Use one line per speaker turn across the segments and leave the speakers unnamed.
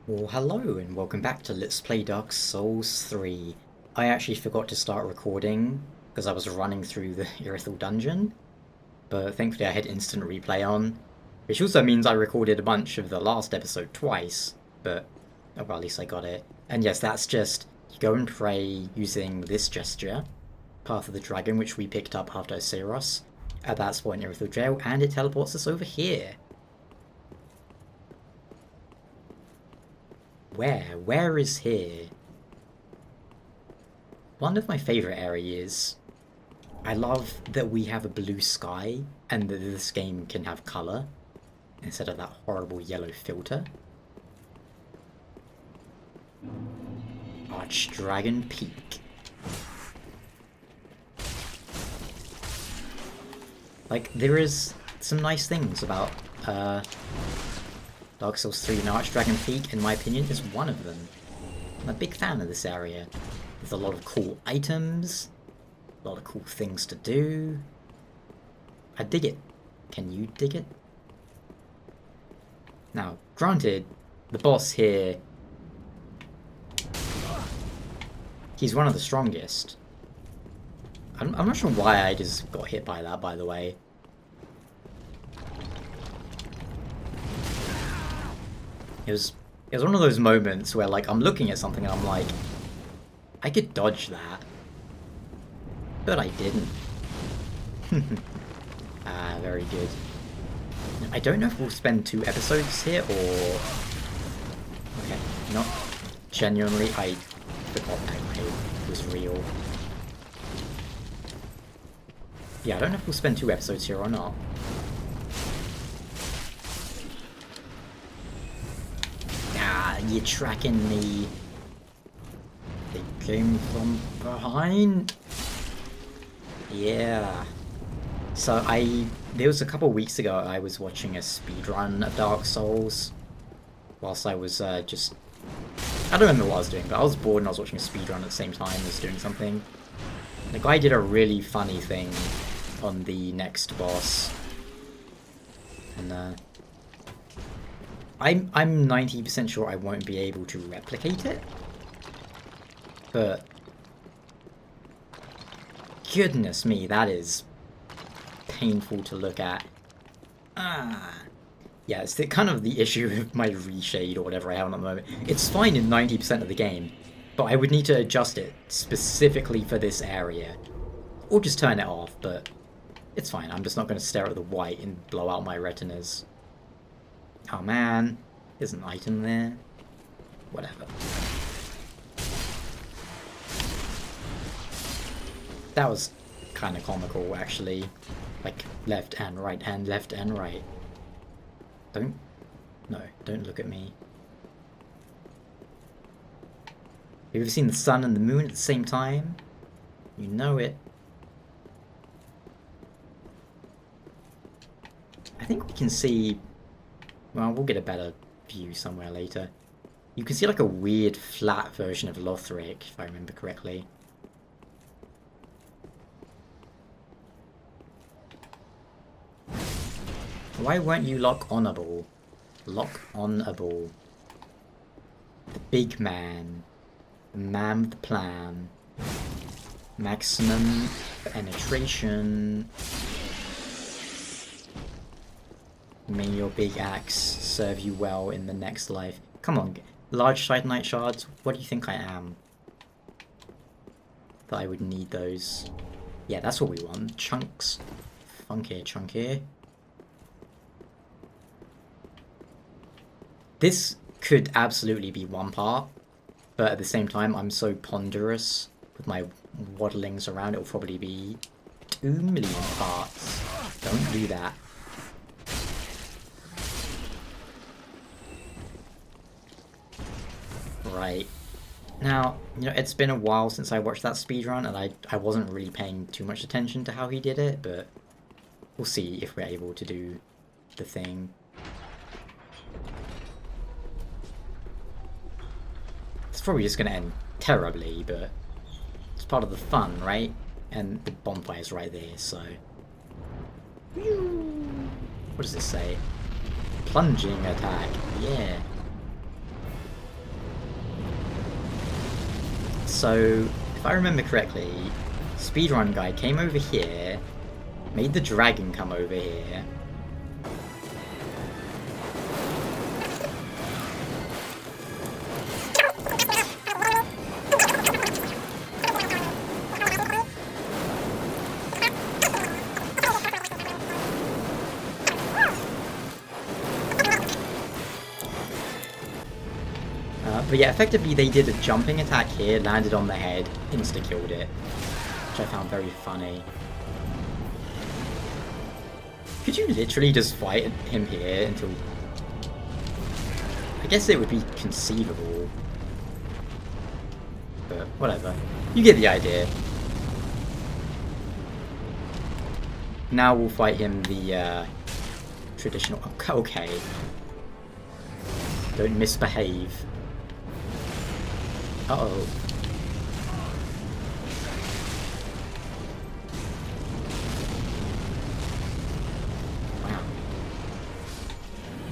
Well, hello and welcome back to Let's Play Dark Souls 3. I actually forgot to start recording because I was running through the Irithel dungeon, but thankfully I had instant replay on, which also means I recorded a bunch of the last episode twice, but oh, well, at least I got it. And yes, that's just, you go and pray using this gesture, Path of the Dragon, which we picked up after Aceros, at that spot in Irithel Jail, and it teleports us over here. Where? Where is here? One of my favourite areas. I love that we have a blue sky and that this game can have colour instead of that horrible yellow filter. Archdragon Peak. Like, there is some nice things about Dark Souls 3 and Archdragon Peak, in my opinion, is one of them. I'm a big fan of this area. There's a lot of cool items, a lot of cool things to do. I dig it. Can you dig it? Now, granted, the boss here, he's one of the strongest. I'm not sure why I just got hit by that, by the way. It was one of those moments where, like, I'm looking at something and I'm like, I could dodge that. But I didn't. Ah, very good. I don't know if we'll spend 2 episodes here or... Okay, not genuinely, I forgot that it was real. Yeah, I don't know if we'll spend 2 episodes here or not. You're tracking me. They came from behind. Yeah. So there was a couple of weeks ago I was watching a speedrun of Dark Souls whilst I was just... I don't remember what I was doing, but I was bored and I was watching a speedrun at the same time as doing something. The guy did a really funny thing on the next boss. And I'm 90% sure I won't be able to replicate it, but goodness me, that is painful to look at. Yeah, it's kind of the issue with my reshade or whatever I have on at the moment. It's fine in 90% of the game, but I would need to adjust it specifically for this area, or just turn it off, but it's fine. I'm just not going to stare at the white and blow out my retinas. Oh man, there's an item there. Whatever. That was kind of comical, actually. Like, left and right and left and right. Don't look at me. Have you ever seen the sun and the moon at the same time? You know it. I think we can see... Well, we'll get a better view somewhere later. You can see like a weird flat version of Lothric, if I remember correctly. Why weren't you lock-onable? Lock-onable. The big man. The man with the plan. Maximum penetration. May your big axe serve you well in the next life. Come on, large Titanite shards, what do you think I am? That I would need those. Yeah, that's what we want. Chunks. Funky, chunky. This could absolutely be one part, but at the same time, I'm so ponderous with my waddlings around, it'll probably be 2 million parts. Don't do that. Right. Now, you know, it's been a while since I watched that speedrun, and I wasn't really paying too much attention to how he did it, but we'll see if we're able to do the thing. It's probably just going to end terribly, but it's part of the fun, right? And the bonfire's right there, so... What does this say? Plunging attack, yeah. So, if I remember correctly, speedrun guy came over here, made the dragon come over here. But yeah, effectively they did a jumping attack here, landed on the head, insta-killed it, which I found very funny. Could you literally just fight him here until... I guess it would be conceivable. But whatever. You get the idea. Now we'll fight him the traditional... Okay. Don't misbehave. Uh-oh. Wow.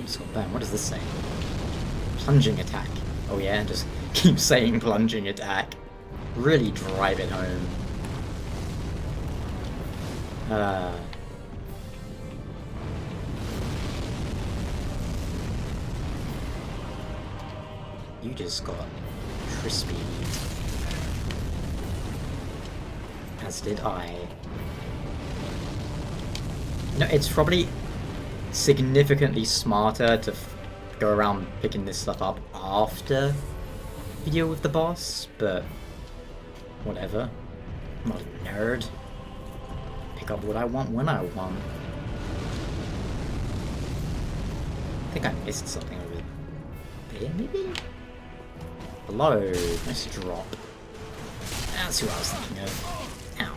Oops, got burned. What does this say? Plunging attack. Oh yeah, just keep saying plunging attack. Really drive it home. You just got crispy. As did I. No, it's probably significantly smarter to go around picking this stuff up after you deal with the boss, but whatever. I'm not a nerd. Pick up what I want when I want. I think I missed something over there, maybe? Below. Nice drop. That's who I was thinking of. Ow.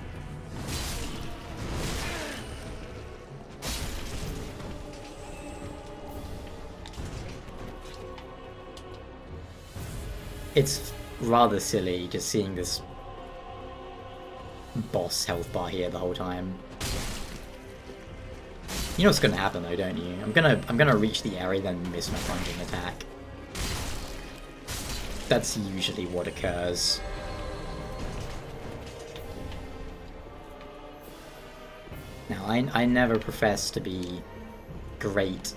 It's rather silly just seeing this boss health bar here the whole time. You know what's gonna happen though, don't you? I'm gonna reach the area then miss my plunging attack. That's usually what occurs. Now, I never profess to be great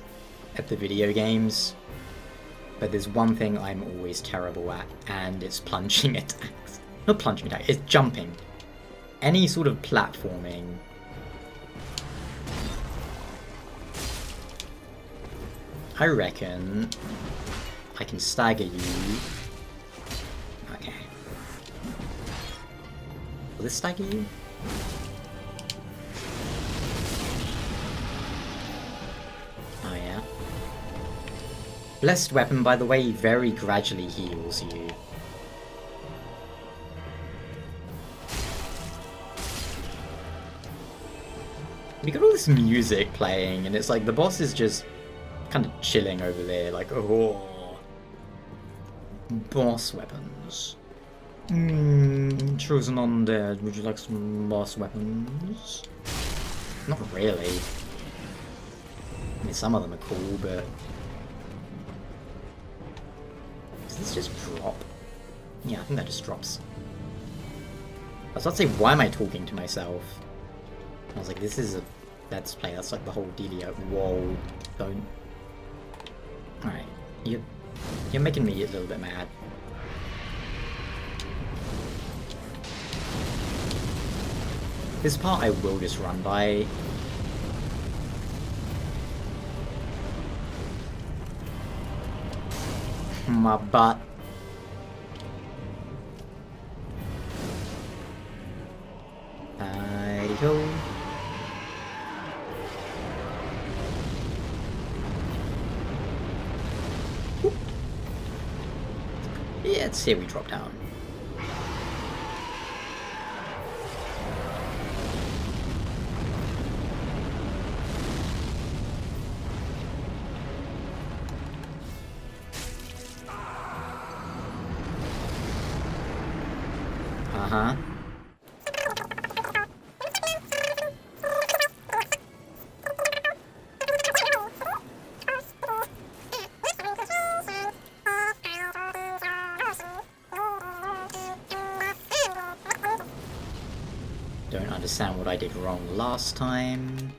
at the video games, but there's one thing I'm always terrible at, and it's plunging attacks. Not plunging attacks, it's jumping. Any sort of platforming. I reckon I can stagger you. Okay. Will this stagger you? Oh yeah. Blessed weapon, by the way, very gradually heals you. We got all this music playing, and it's like the boss is just kind of chilling over there, like, oh. Boss weapons. Chosen undead. Would you like some boss weapons? Not really. I mean, some of them are cool, but... Does this just drop? Yeah, I think that just drops. I was about to say, why am I talking to myself? I was like, this is a Let's Play, that's like the whole dealio. Whoa, don't... Alright, you're making me a little bit mad. This part I will just run by. My butt. I-ho. Yeah, let's see if we drop down. Uh-huh. understand what I did wrong last time.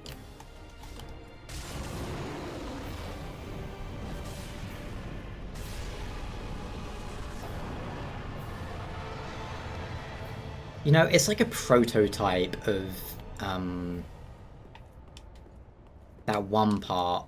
You know, it's like a prototype of that one part.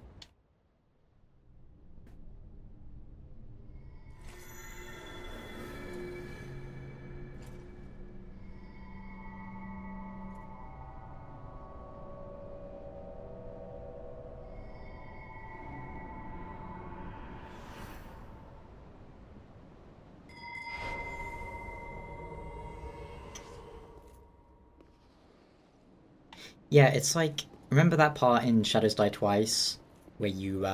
Yeah, it's like, remember that part in Shadows Die Twice where you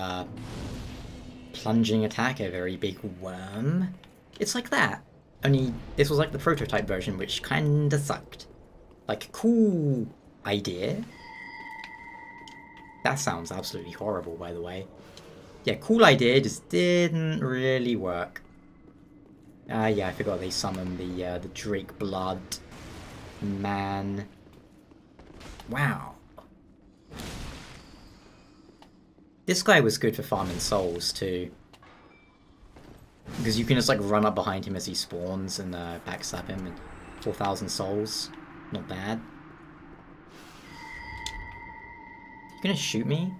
plunging attack a very big worm? It's like that. Only this was like the prototype version, which kinda sucked. Like, cool idea. That sounds absolutely horrible, by the way. Yeah, cool idea, just didn't really work. Yeah, I forgot they summoned the Drake Blood man. Wow. This guy was good for farming souls, too. Because you can just, like, run up behind him as he spawns and backstab him, and 4,000 souls. Not bad. You gonna shoot me?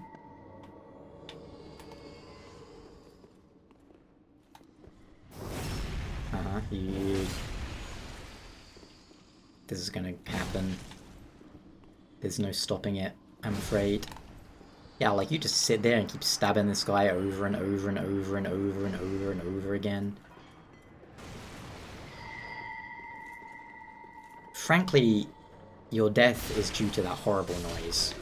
This is gonna happen. There's no stopping it, I'm afraid. Yeah, like, you just sit there and keep stabbing this guy over and over and over and over and over and over again. Frankly, your death is due to that horrible noise.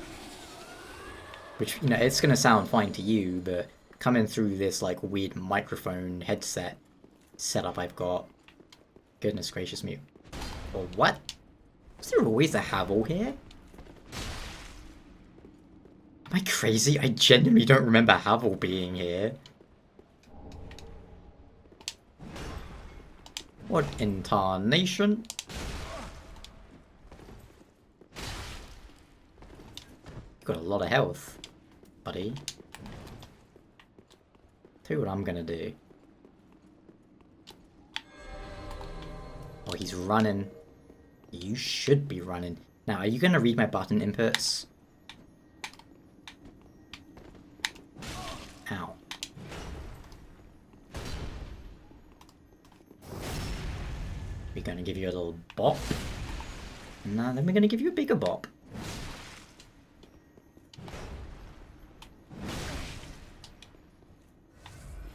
Which, you know, it's gonna sound fine to you, but coming through this, like, weird microphone headset setup I've got... Goodness gracious me. Or what? Was there always a Havel here? Am I crazy? I genuinely don't remember Havel being here. What in tarnation? You've got a lot of health, buddy. Tell you what I'm gonna do. Oh, he's running. You should be running. Now, are you gonna read my button inputs? Ow. We're gonna give you a little bop. No, then we're gonna give you a bigger bop.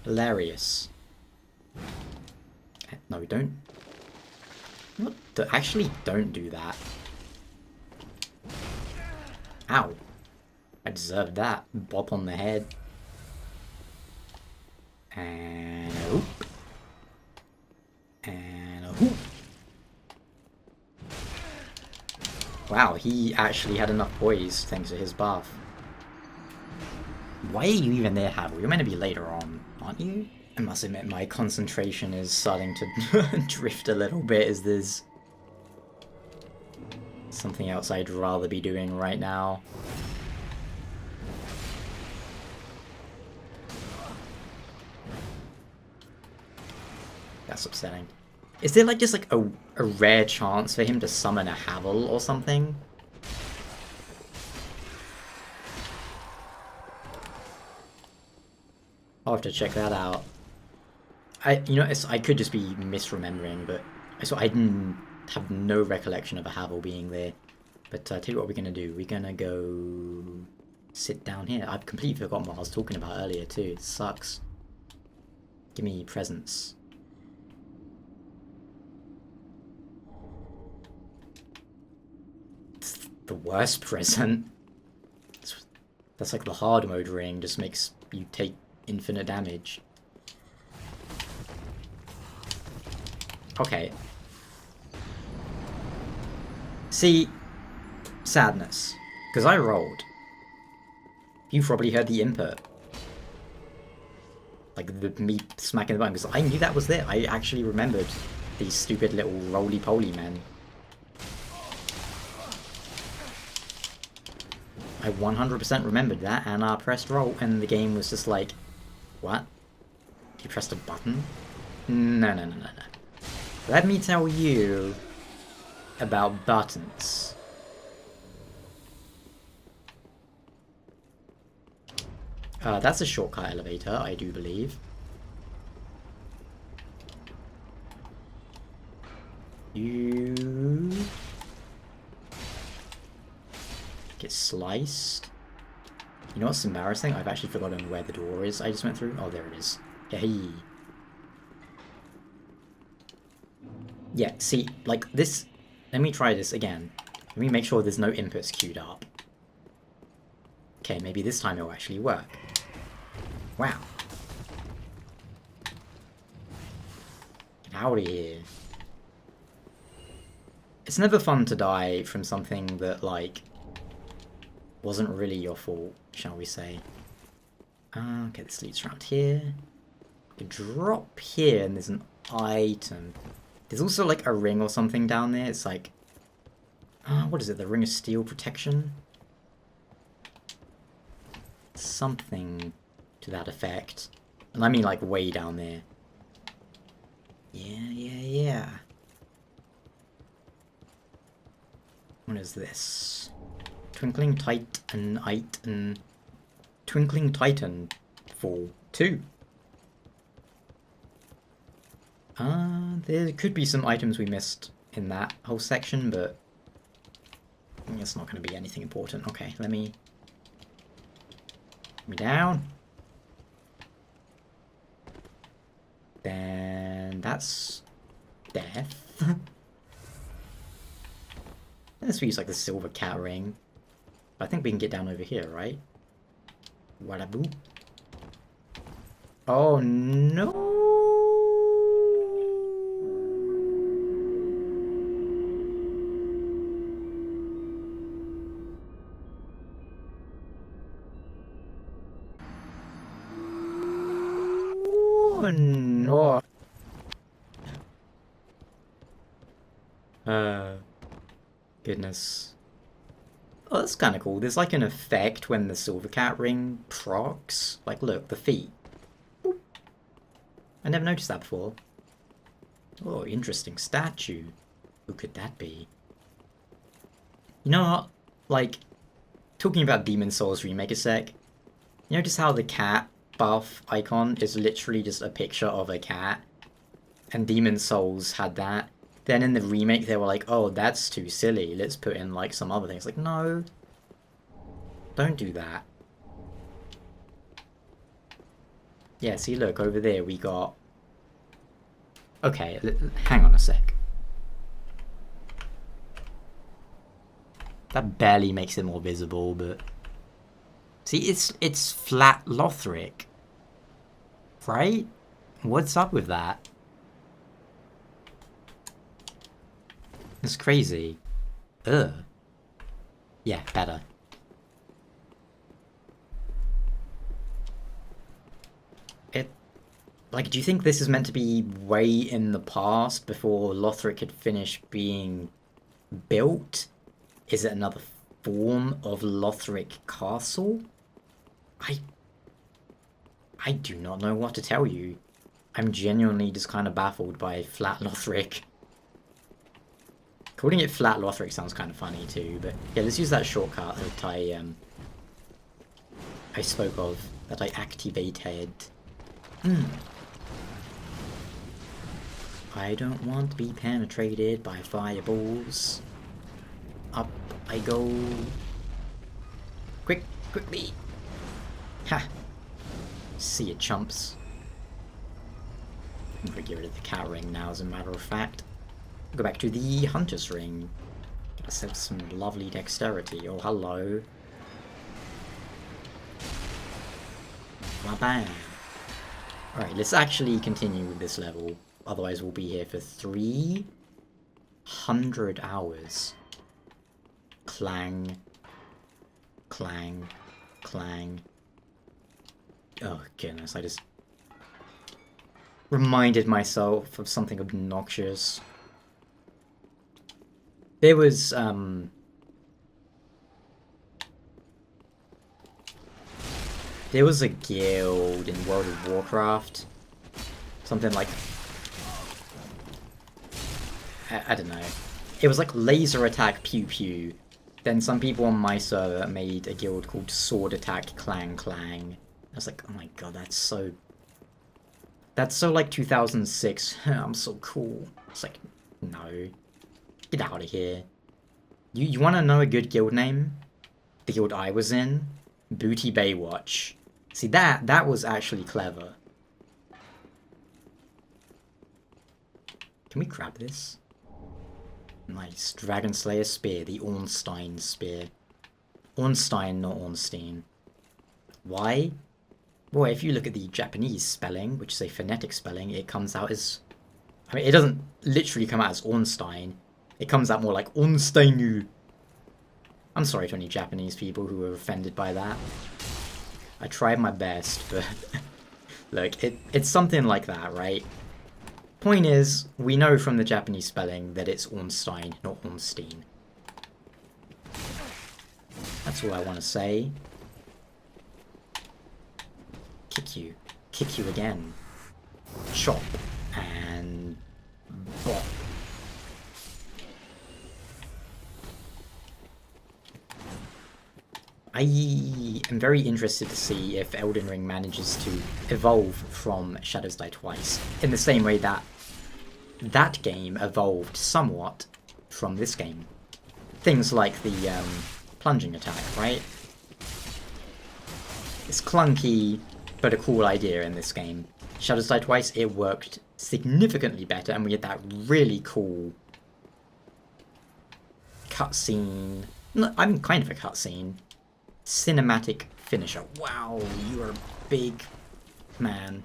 Hilarious. No, don't. What? Actually, don't do that. Ow. I deserved that. Bop on the head. And a whoop. And a whoop. Wow, he actually had enough poise thanks to his buff. Why are you even there, Havel? You're meant to be later on, aren't you? I must admit, my concentration is starting to drift a little bit as there's something else I'd rather be doing right now. That's upsetting. Is there like just like a rare chance for him to summon a Havel or something? I'll have to check that out. You know, I could just be misremembering, but I didn't have no recollection of a Havel being there. But tell you what we're gonna do. We're gonna go sit down here. I've completely forgotten what I was talking about earlier too. It sucks. Give me presents. It's the worst present. That's like the hard mode ring. Just makes you take infinite damage. Okay. See, sadness. Because I rolled. You probably heard the input. Like me smacking the button, because I knew that was there. I actually remembered these stupid little roly-poly men. I 100% remembered that, and I pressed roll, and the game was just like, what? You pressed a button? No, no, no, no, no. Let me tell you about buttons. That's a shortcut elevator, I do believe. You get sliced. You know what's embarrassing? I've actually forgotten where the door is I just went through. Oh, there it is. Hey. Yeah, see, like this... Let me try this again. Let me make sure there's no inputs queued up. Okay, maybe this time it'll actually work. Wow. Get out of here. It's never fun to die from something that, like, wasn't really your fault, shall we say. Okay, this leads around here. You drop here and there's an item. There's also, like, a ring or something down there. It's like... what is it? The Ring of Steel Protection? Something to that effect. And I mean, like, way down there. Yeah. What is this? Twinkling Titan Twinkling Titan Fall 2. There could be some items we missed in that whole section, but it's not going to be anything important. Okay, let me down. Then that's death. Unless we use like the silver cat ring. I think we can get down over here, right? Wadaboo. Oh no! Oh no! Goodness. Oh, that's kind of cool. There's like an effect when the silver cat ring procs. Like, look, the feet. Boop. I never noticed that before. Oh, interesting statue. Who could that be? You know what? Like, talking about Demon Souls Remake a sec. You notice how the cat buff icon is literally just a picture of a cat? And Demon Souls had that. Then in the remake, they were like, oh, that's too silly. Let's put in, like, some other things. Like, no. Don't do that. Yeah, see, look, over there we got... Okay, hang on a sec. That barely makes it more visible, but... See, it's flat Lothric. Right? What's up with that? It's crazy. Ugh. Yeah, better. Like, do you think this is meant to be way in the past before Lothric had finished being built? Is it another form of Lothric Castle? I do not know what to tell you. I'm genuinely just kind of baffled by Flat Lothric. Calling it Flat Lothric sounds kind of funny too, but yeah, let's use that shortcut that I spoke of, that I activated. I don't want to be penetrated by fireballs. Up I go. Quickly. Ha! See ya, chumps. I'm gonna get rid of the cat ring now, as a matter of fact. Go back to the hunter's ring. Let's have some lovely dexterity. Oh, hello. Bam. Alright, let's actually continue with this level. Otherwise, we'll be here for 300 hours. Clang. Clang. Clang. Oh, goodness, I just reminded myself of something obnoxious. There was, There was a guild in World of Warcraft. Something like... I don't know. It was like laser attack pew pew. Then some people on my server made a guild called Sword Attack Clang Clang. I was like, oh my god, that's so... That's so like 2006. I'm so cool. It's like, no. Get out of here. You want to know a good guild name? The guild I was in? Booty Baywatch. See, that was actually clever. Can we grab this? Nice. Dragon Slayer Spear. The Ornstein Spear. Ornstein, not Ornstein. Why? Well, if you look at the Japanese spelling, which is a phonetic spelling, it comes out as... I mean, it doesn't literally come out as Ornstein. It comes out more like Ornsteinu. I'm sorry to any Japanese people who were offended by that. I tried my best, but... Look, it's something like that, right? Point is, we know from the Japanese spelling that it's Ornstein, not Ornstein. That's all I want to say. Kick you. Kick you again. Chop. And... bop. I am very interested to see if Elden Ring manages to evolve from Shadows Die Twice, in the same way that that game evolved somewhat from this game. Things like the plunging attack, right? It's clunky, but a cool idea in this game. Shadows Die Twice, it worked significantly better, and we had that really cool cutscene. No, I'm kind of a cutscene. Cinematic finisher. Wow, you are a big man.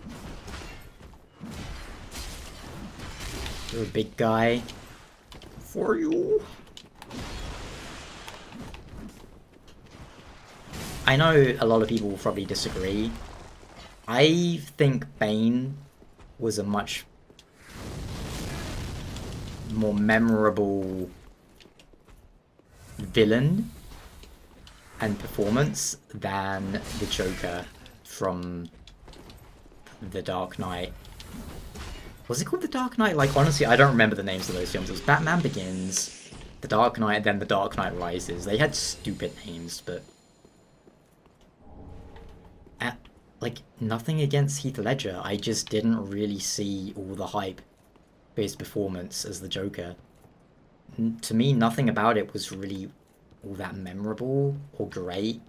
You're a big guy. For you. I know a lot of people will probably disagree. I think Bane was a much more memorable villain and performance than the Joker from The Dark Knight. Was it called The Dark Knight? Like, honestly, I don't remember the names of those films. It was Batman Begins, The Dark Knight, then The Dark Knight Rises. They had stupid names, but... like, nothing against Heath Ledger. I just didn't really see all the hype for his performance as the Joker. To me, nothing about it was really all that memorable or great.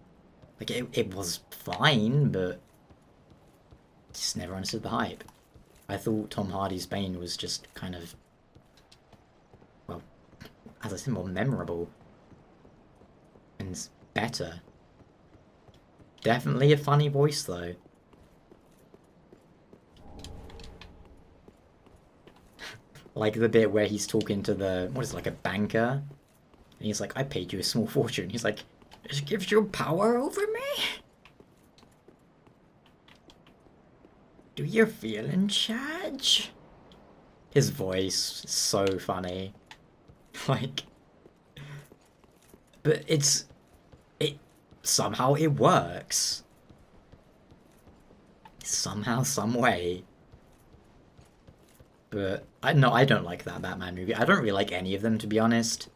Like, it was fine, but just never understood the hype. I thought Tom Hardy's Bane was just kind of, well, as I said, more memorable and better. Definitely a funny voice, though. Like the bit where he's talking to the, what is it, like a banker? And he's like, I paid you a small fortune. He's like, this gives you power over me? Do you feel in charge? His voice is so funny. Like... But somehow it works. Somehow, some way. But, I don't like that Batman movie. I don't really like any of them, to be honest.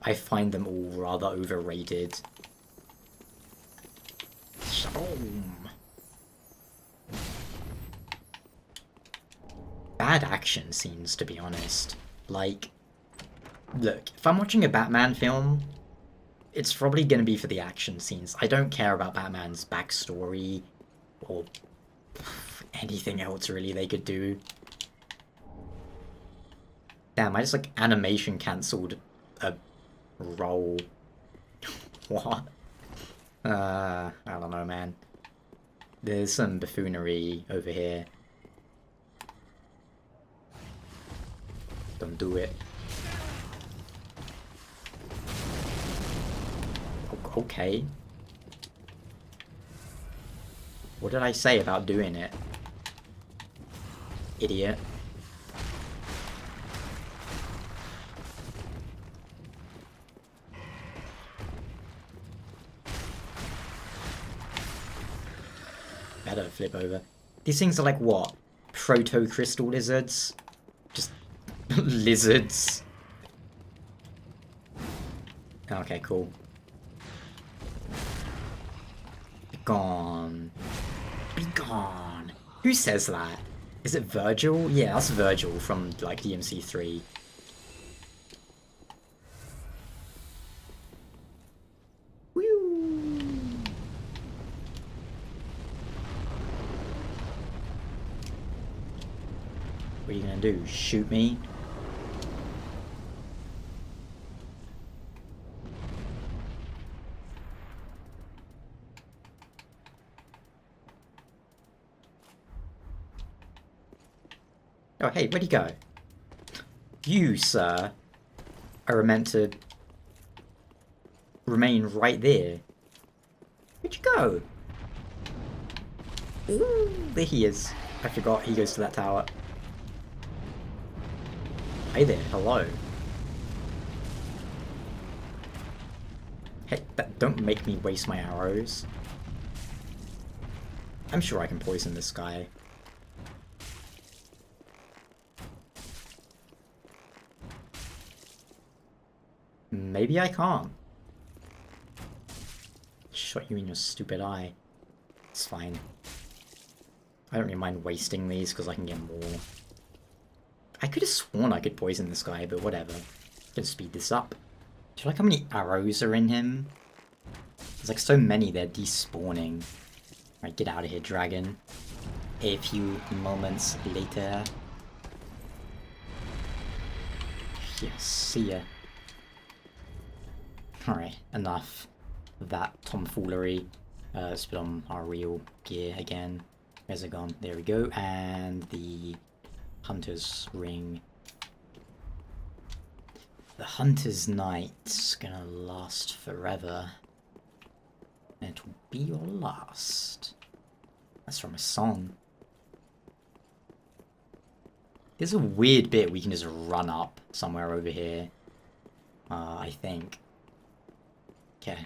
I find them all rather overrated. Shaboom. Bad action scenes, to be honest. Like, look, if I'm watching a Batman film, it's probably going to be for the action scenes. I don't care about Batman's backstory or anything else, really, they could do. Damn, I just, like, animation cancelled a roll. What? I don't know, man. There's some buffoonery over here. Don't do it. Okay. What did I say about doing it? Idiot. better flip over. These things are like what? Proto-crystal lizards? Just lizards. Okay, cool. Be gone. Be gone. Who says that? Is it Virgil? Yeah, that's Virgil from like DMC3. What are you gonna do? Shoot me? Oh, hey, where'd he go? You, sir, are meant to remain right there. Where'd you go? Ooh, there he is. I forgot he goes to that tower. Hey there, hello. Hey, don't make me waste my arrows. I'm sure I can poison this guy. Maybe I can't. Shot you in your stupid eye. It's fine. I don't really mind wasting these because I can get more. I could have sworn I could poison this guy, but whatever. Gonna speed this up. Do you like how many arrows are in him? There's like so many, they're despawning. Alright, get out of here, dragon. A few moments later. Yeah, see ya. Alright, enough of that tomfoolery. Let's put on our real gear again. Where's it gone? There we go. And the Hunter's Ring. The Hunter's Night's gonna last forever. And it will be your last. That's from a song. There's a weird bit we can just run up somewhere over here. I think. Okay.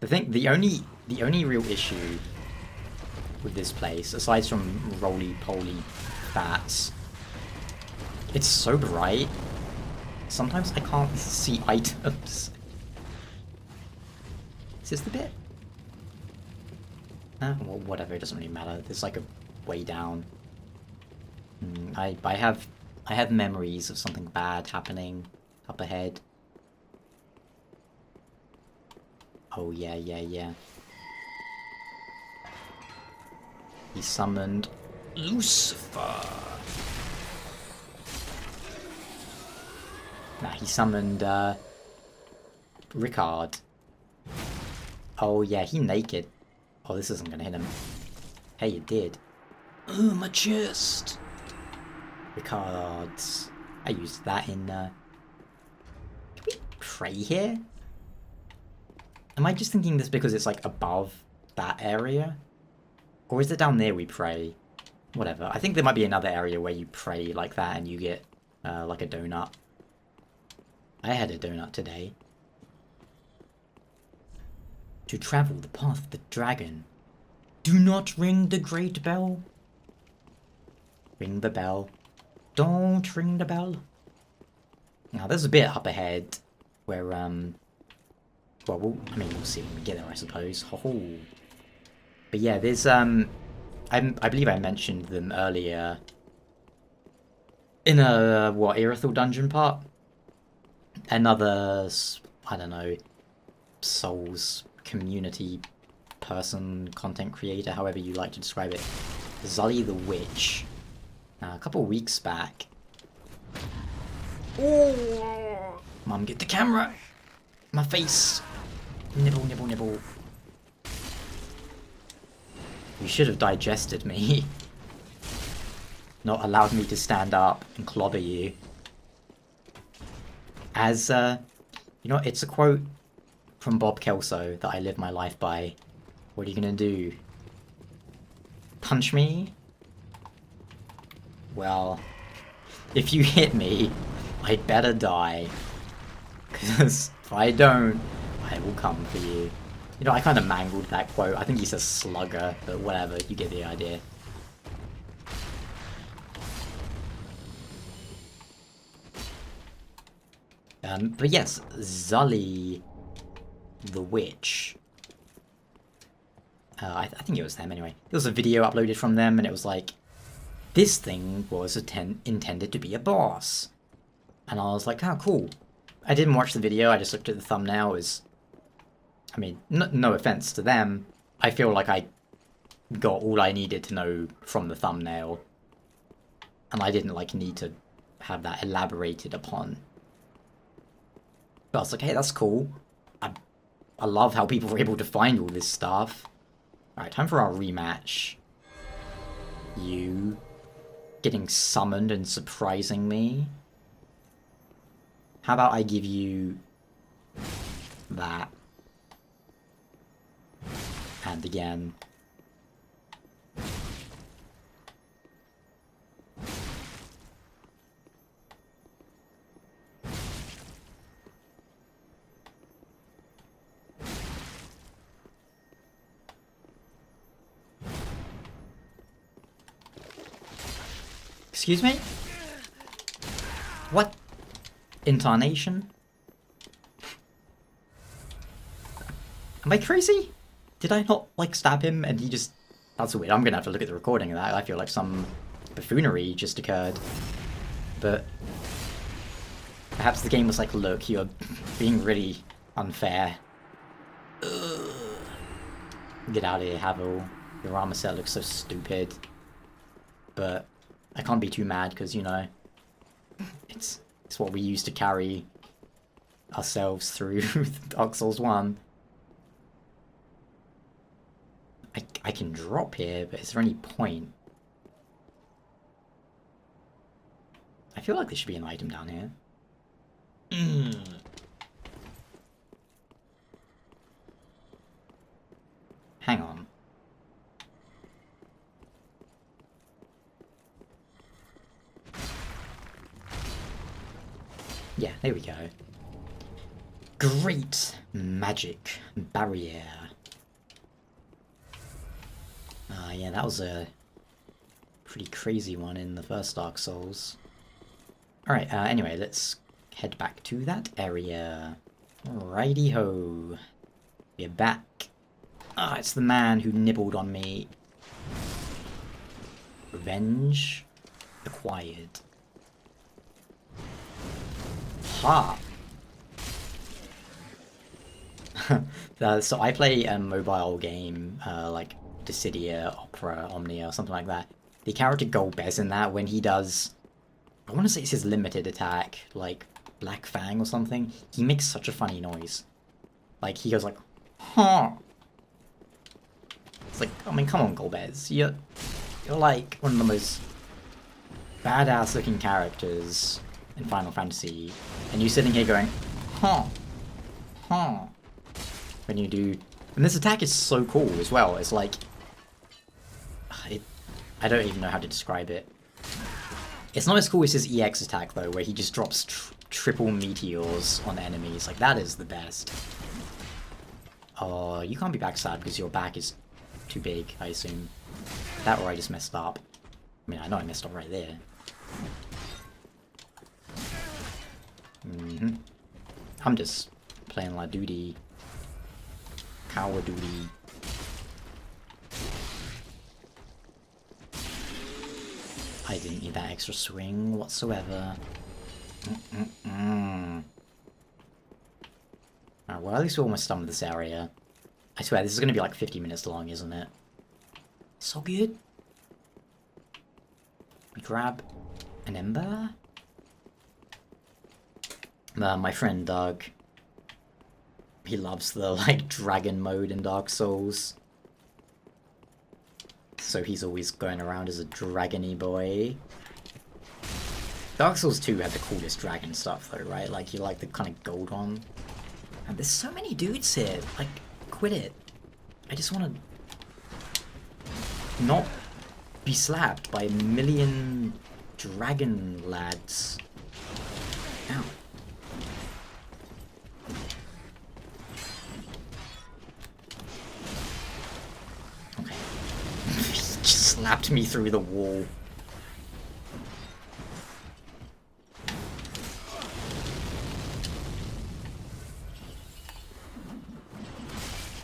The only real issue with this place, aside from roly-poly bats, it's so bright. Sometimes I can't see items. Is this the bit? Well, whatever. It doesn't really matter. There's like a way down. I have memories of something bad happening up ahead. Oh yeah. He summoned Lucifer. Nah, he summoned Ricard. Oh yeah, he naked. Oh, this isn't gonna hit him. Hey, it did. Oh, my chest. Ricards. I used that in. Can we pray here? Am I just thinking this because it's like above that area? Or is it down there we pray? Whatever. I think there might be another area where you pray like that and you get like a donut. I had a donut today. To travel the path of the dragon, do not ring the great bell. Ring the bell. Don't ring the bell. Now there's a bit up ahead where well, we'll see when we get there, I suppose. Oh. But yeah, there's I believe I mentioned them earlier in a Irithel dungeon part. Another, I don't know, Souls community person, content creator, however you like to describe it, Zully the Witch. A couple of weeks back. Oh, Mum, get the camera. My face. Nibble, nibble, nibble. You should have digested me. Not allowed me to stand up and clobber you. As, you know, it's a quote from Bob Kelso that I live my life by. What are you gonna do? Punch me? Well, if you hit me, I'd better die. Because if I don't, I will come for you. You know, I kind of mangled that quote. I think he says slugger, but whatever, you get the idea. But yes, Zully the Witch. I think it was them anyway. There was a video uploaded from them, and it was like, this thing was intended to be a boss. And I was like, oh, cool. I didn't watch the video, I just looked at the thumbnail. It was, I mean, no offense to them. I feel like I got all I needed to know from the thumbnail. And I didn't, like, need to have that elaborated upon. But I was like, hey, that's cool. I love how people were able to find all this stuff. Alright, time for our rematch. You getting summoned and surprising me. How about I give you that? And again. Excuse me? What? Intonation? Am I crazy? Did I not, like, stab him and he just... That's weird. I'm gonna have to look at the recording of that. I feel like some buffoonery just occurred. But... perhaps the game was like, look, you're being really unfair. Ugh. Get out of here, Havel. Your armor set looks so stupid. But... I can't be too mad because, you know, it's what we use to carry ourselves through Dark Souls 1. I can drop here, but is there any point? I feel like there should be an item down here. Hang on. Yeah, there we go. Great magic barrier. Yeah, that was a pretty crazy one in the first Dark Souls. Alright, anyway, let's head back to that area. Righty-ho. We're back. Ah, it's the man who nibbled on me. Revenge acquired. Ha! So I play a mobile game, like Dissidia, Opera, Omnia, or something like that. The character Golbez in that, when he does... I want to say it's his limited attack, like Black Fang or something. He makes such a funny noise. Like, he goes like, huh! It's like, I mean, come on, Golbez. You're like one of the most badass looking characters in Final Fantasy, and you sitting here going, huh, huh, when you do, and this attack is so cool as well. It's like, I don't even know how to describe it. It's not as cool as his EX attack though, where he just drops triple meteors on enemies. Like, that is the best. Oh, you can't be backstabbed because your back is too big, I assume. That or I just messed up. I mean, I know I messed up right there. I'm just playing La Duty. Cower Duty. I didn't need that extra swing whatsoever. Alright, well, at least we're almost done with this area. I swear, this is going to be like 50 minutes long, isn't it? So good. We grab an ember. My friend Doug, he loves the, like, dragon mode in Dark Souls. So he's always going around as a dragony boy. Dark Souls 2 had the coolest dragon stuff though, right? Like, you like the kind of gold one. And there's so many dudes here. Like, quit it. I just want to not be slapped by a million dragon lads. Ow. slapped me through the wall.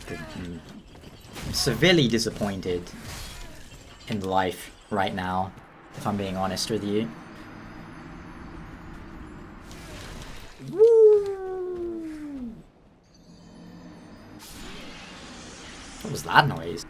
I'm severely disappointed in life right now, if I'm being honest with you. Woo! What was that noise?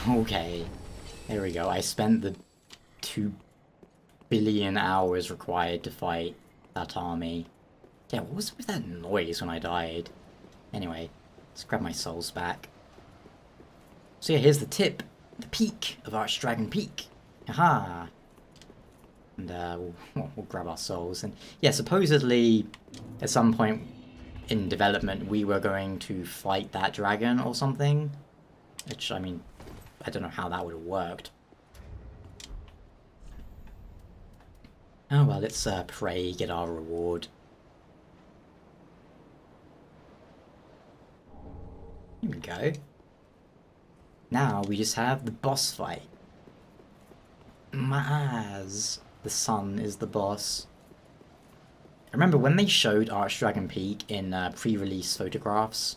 Okay, there we go. I spent the 2 billion hours required to fight that army. Yeah, what was with that noise when I died? Anyway, let's grab my souls back. So yeah, here's the tip. The peak of Archdragon Peak. Aha! And we'll grab our souls. And yeah, supposedly at some point in development we were going to fight that dragon or something. Which, I mean, I don't know how that would have worked. Oh well, let's pray, get our reward. Here we go. Now we just have the boss fight. Maz, the sun is the boss. I remember when they showed Archdragon Peak in pre-release photographs.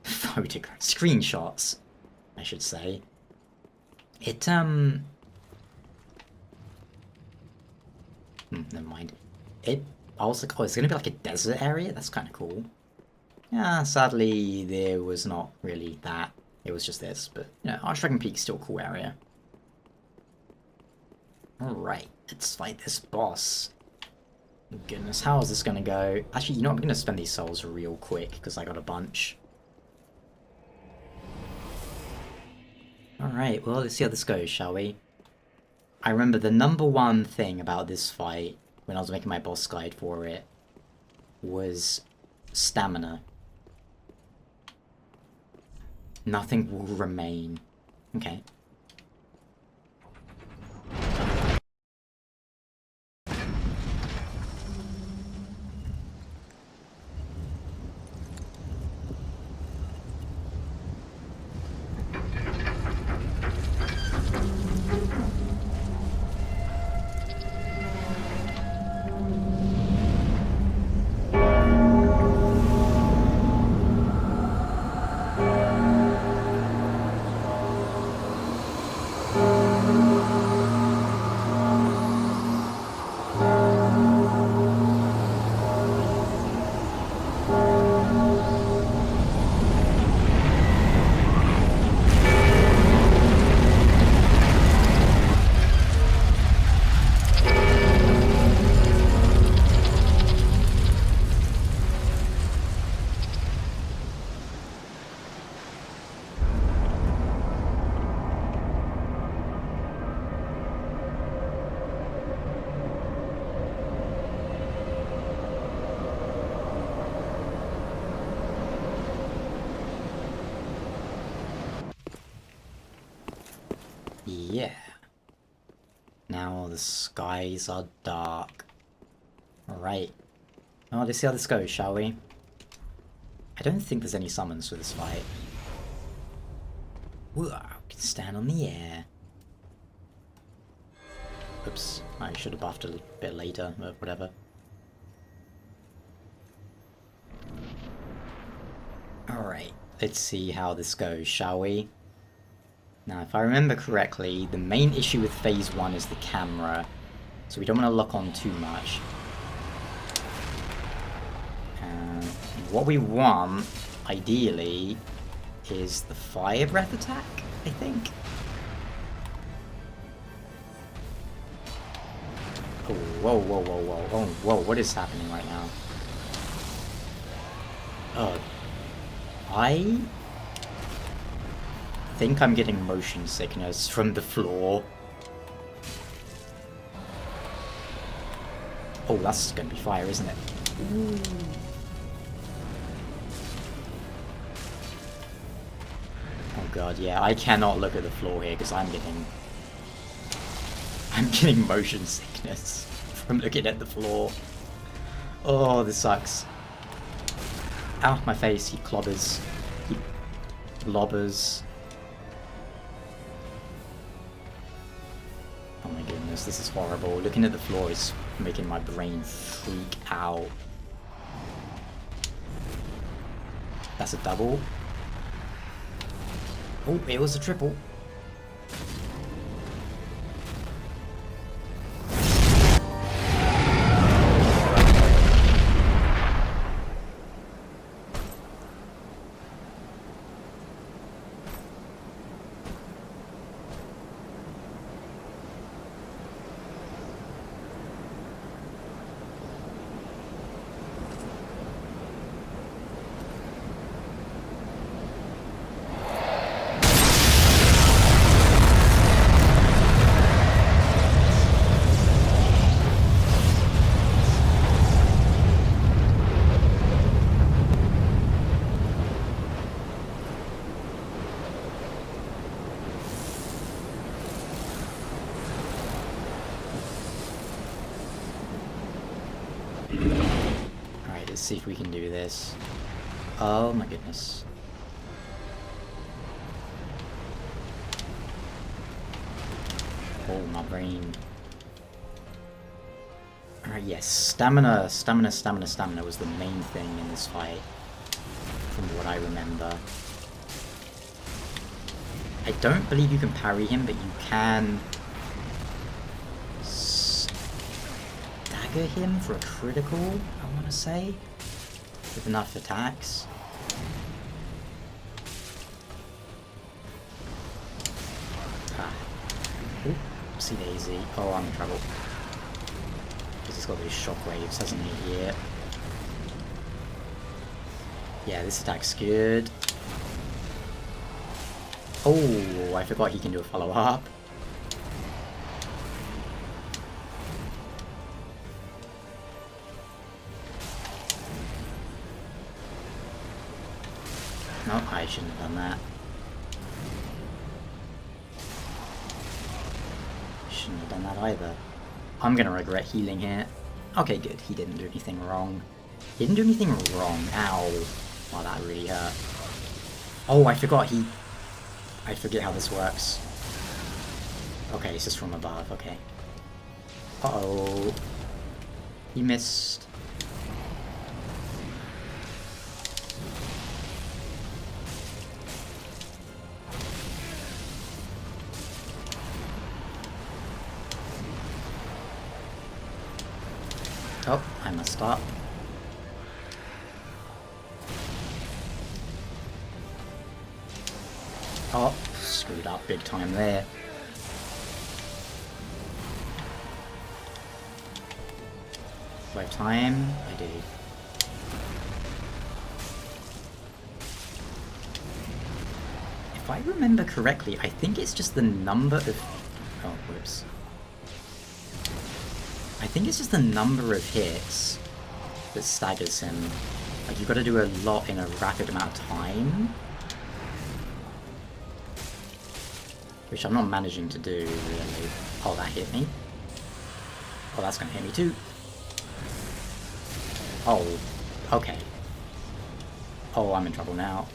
Screenshots, I should say. It, never mind. I was like, oh, it's gonna be like a desert area? That's kind of cool. Yeah, sadly, there was not really that. It was just this, but, you know, Archdragon Peak's still a cool area. Alright, let's fight this boss. Goodness, how is this gonna go? Actually, you know what, I'm gonna spend these souls real quick, because I got a bunch. Alright, well, let's see how this goes, shall we? I remember the #1 thing about this fight, when I was making my boss guide for it, was stamina. Nothing will remain. Okay. Yeah. Now the skies are dark. Alright. Well, let's see how this goes, shall we? I don't think there's any summons for this fight. Whoa, I can stand on the air. Oops, I should have buffed a bit later, but whatever. Alright, let's see how this goes, shall we? Now, if I remember correctly, the main issue with Phase 1 is the camera, so we don't want to lock on too much. What we want, ideally, is the fire breath attack, I think. Oh, whoa, whoa, whoa, whoa, oh, whoa, what is happening right now? Oh, I think I'm getting motion sickness from the floor. Oh, that's gonna be fire, isn't it? Ooh. Oh god, yeah, I cannot look at the floor here because I'm getting motion sickness from looking at the floor. Oh, this sucks. Ow, my face, he clobbers. He lobbers. Oh my goodness, this is horrible. Looking at the floor is making my brain freak out. That's a double. Oh, it was a triple. Alright, let's see if we can do this. Oh my goodness. Oh, my brain. Alright, yes. Stamina was the main thing in this fight. From what I remember. I don't believe you can parry him, but you can stagger him for a critical, I want to say, with enough attacks. Ah. Oopsie daisy. Oh, I'm in trouble. Because he's got these shockwaves, hasn't he, here? Yeah, this attack's good. Oh, I forgot he can do a follow-up. No, I shouldn't have done that. Shouldn't have done that either. I'm gonna regret healing here. Okay, good. He didn't do anything wrong. He didn't do anything wrong. Ow. Wow, that really hurt. Oh, I forgot he... I forget how this works. Okay, it's just from above. Okay. Uh-oh. He missed. Oh, I messed up. Oh, screwed up big time there. Do I have time? I do. If I remember correctly, I think it's just the number of... Oh, whoops. I think it's just the number of hits that staggers him. Like, you've got to do a lot in a rapid amount of time. Which I'm not managing to do, really. Oh, that hit me. Oh, that's gonna hit me too. Oh, okay. Oh, I'm in trouble now.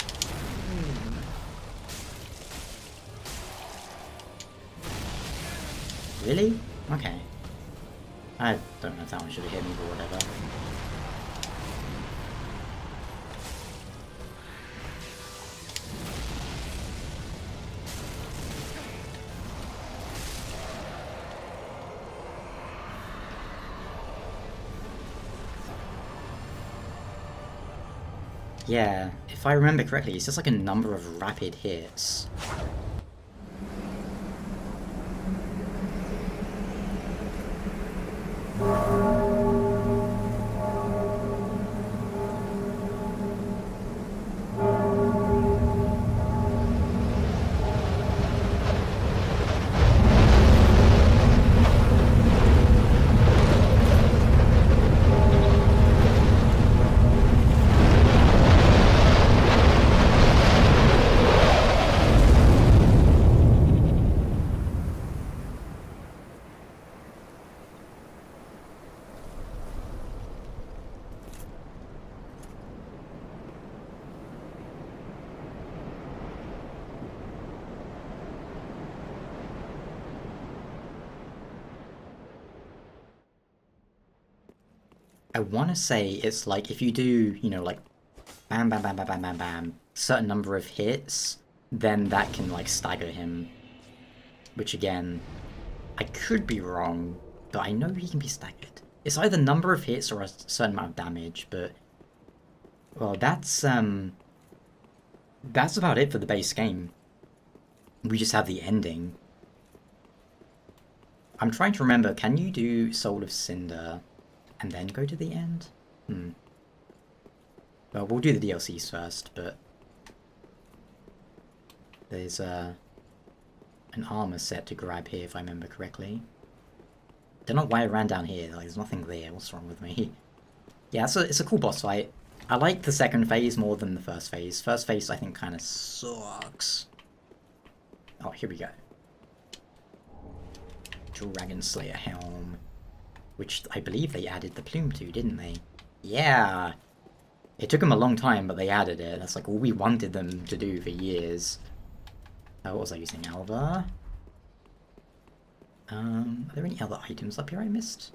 Really? Okay. I don't know if that one should have hit me, but whatever. Yeah, if I remember correctly, it's just like a number of rapid hits. I want to say it's like if you do, you know, like bam, bam, bam, bam, bam, bam, bam, certain number of hits, then that can like stagger him. Which again, I could be wrong, but I know he can be staggered. It's either number of hits or a certain amount of damage, but well, that's about it for the base game. We just have the ending. I'm trying to remember, can you do Soul of Cinder and then go to the end? Well, we'll do the DLCs first, but there's an armor set to grab here if I remember correctly. Don't know why I ran down here, like, there's nothing there, what's wrong with me? Yeah, it's a cool boss fight. I like the second phase more than the first phase. First phase I think kind of sucks. Oh, here we go. Dragon Slayer helm. Which I believe they added the plume to, didn't they? Yeah! It took them a long time, but they added it. That's like all we wanted them to do for years. What was I using? Alva? Are there any other items up here I missed?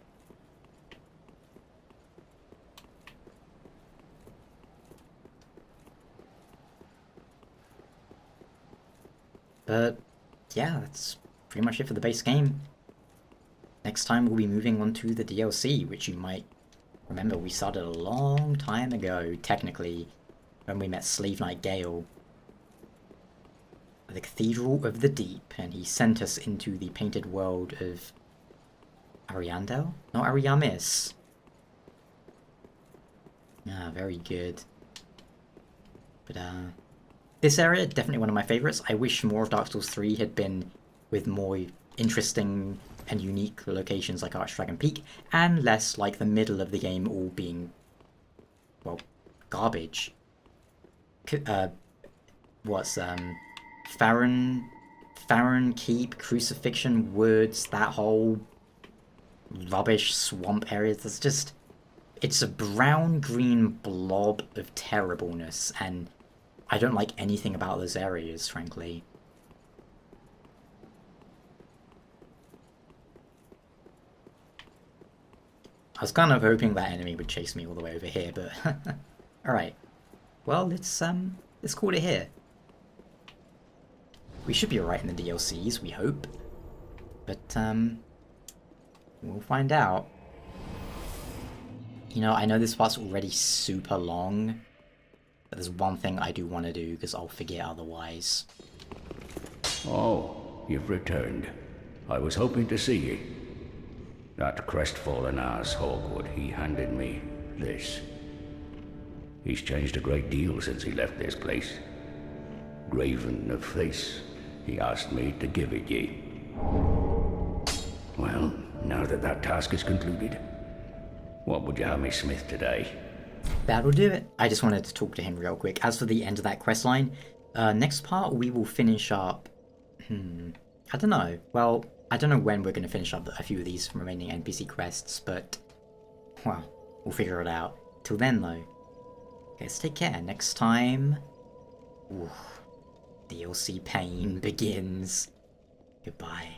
But yeah, that's pretty much it for the base game. Next time we'll be moving on to the DLC, which you might remember we started a long time ago, technically, when we met Slave Knight Gale. The Cathedral of the Deep, and he sent us into the painted world of Ariandel? No, Ariamis. Ah, very good. But this area, definitely one of my favourites. I wish more of Dark Souls 3 had been with more interesting and unique locations like Archdragon Peak, and less like the middle of the game all being, well, garbage. What's, Farron Keep, Crucifixion Woods, that whole rubbish swamp area. There's just, it's a brown-green blob of terribleness, and I don't like anything about those areas, frankly. I was kind of hoping that enemy would chase me all the way over here, but alright. Well, let's call it here. We should be alright in the DLCs, we hope. But, we'll find out. You know, I know this part's already super long, but there's one thing I do want to do, because I'll forget otherwise.
Oh, you've returned. I was hoping to see you. That crestfallen ass Hawkwood, he handed me this. He's changed a great deal since he left this place. Graven of face, he asked me to give it ye. Well, now that that task is concluded, what would you have me smith today?
That'll do it. I just wanted to talk to him real quick. As for the end of that quest line, next part we will finish up... I don't know. Well, I don't know when we're going to finish up a few of these remaining NPC quests, but... well, we'll figure it out. Till then, though, guys, take care. Next time... ooh, DLC pain begins. Goodbye.